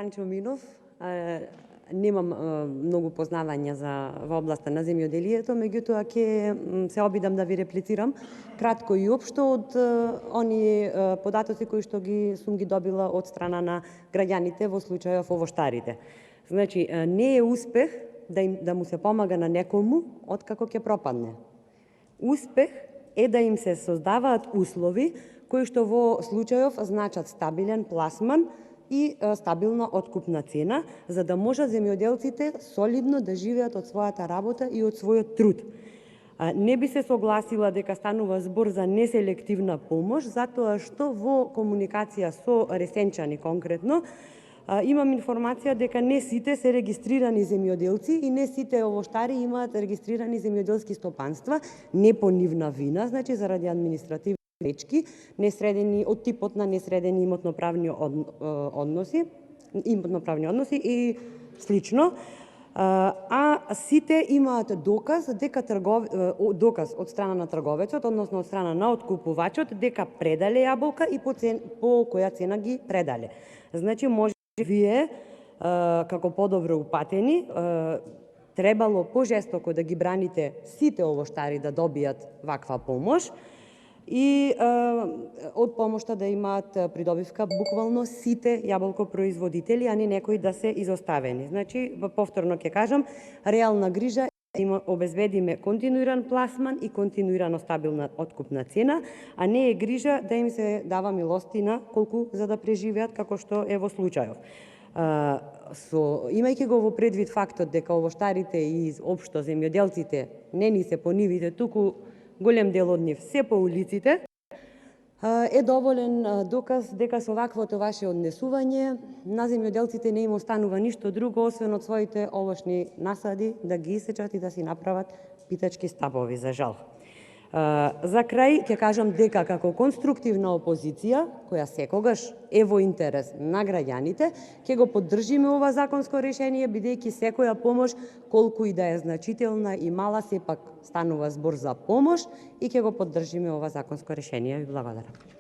Ранчо Минов. Немам многу познавања во областа на земјоделието, меѓутоа ќе се обидам да ви реплицирам кратко и општо од оние податоци кои што сум ги добила од страна на граѓаните во случајов овоштарите. Значи, не е успех да му се помага на некому откако ќе пропадне. Успех е да им се создаваат услови кои што во случајов значат стабилен пласман и стабилна откупна цена, за да можат земјоделците солидно да живеат од својата работа и од својот труд. Не би се согласила дека станува збор за неселективна помош, затоа што во комуникација со Ресенчани конкретно, имам информација дека не сите се регистрирани земјоделци и не сите овоштари имаат регистрирани земјоделски стопанства, не по нивна вина, значи заради административни пречки, несредени од типот на несредени имотноправни односи и слично. А сите имаат доказ дека доказ од страна на трговецот, односно од страна на откупувачот, дека предале јаболка и по која цена ги предале. Значи, може вие, како подобро упатени, требало пожестоко да ги браните сите овоштари да добијат ваква помош и од помошта да имаат придобивка буквално сите јаболкопроизводители, а не некои да се изоставени. Значи, повторно ќе кажам, реална грижа е да им обезбедиме континуиран пласман и континуирано стабилна откупна цена, а не е грижа да им се дава милостина колку за да преживеат, како што е во случајов. Имајќи го во предвид фактот дека овоштарите и општо земјоделците не ни се по нивите, туку голем дел од нив се по улиците, е доволен доказ дека со ваквото ваше однесување на земјоделците не им останува ништо друго освен од своите овошни насади да ги исечат и да си направат питачки стапови, за жал. За крај ќе кажам дека како конструктивна опозиција, која секогаш е во интерес на граѓаните, ќе го поддржиме ова законско решение, бидејќи секоја помош, колку и да е значителна и мала, сепак станува збор за помош и ќе го поддржиме ова законско решение. Ви благодарам.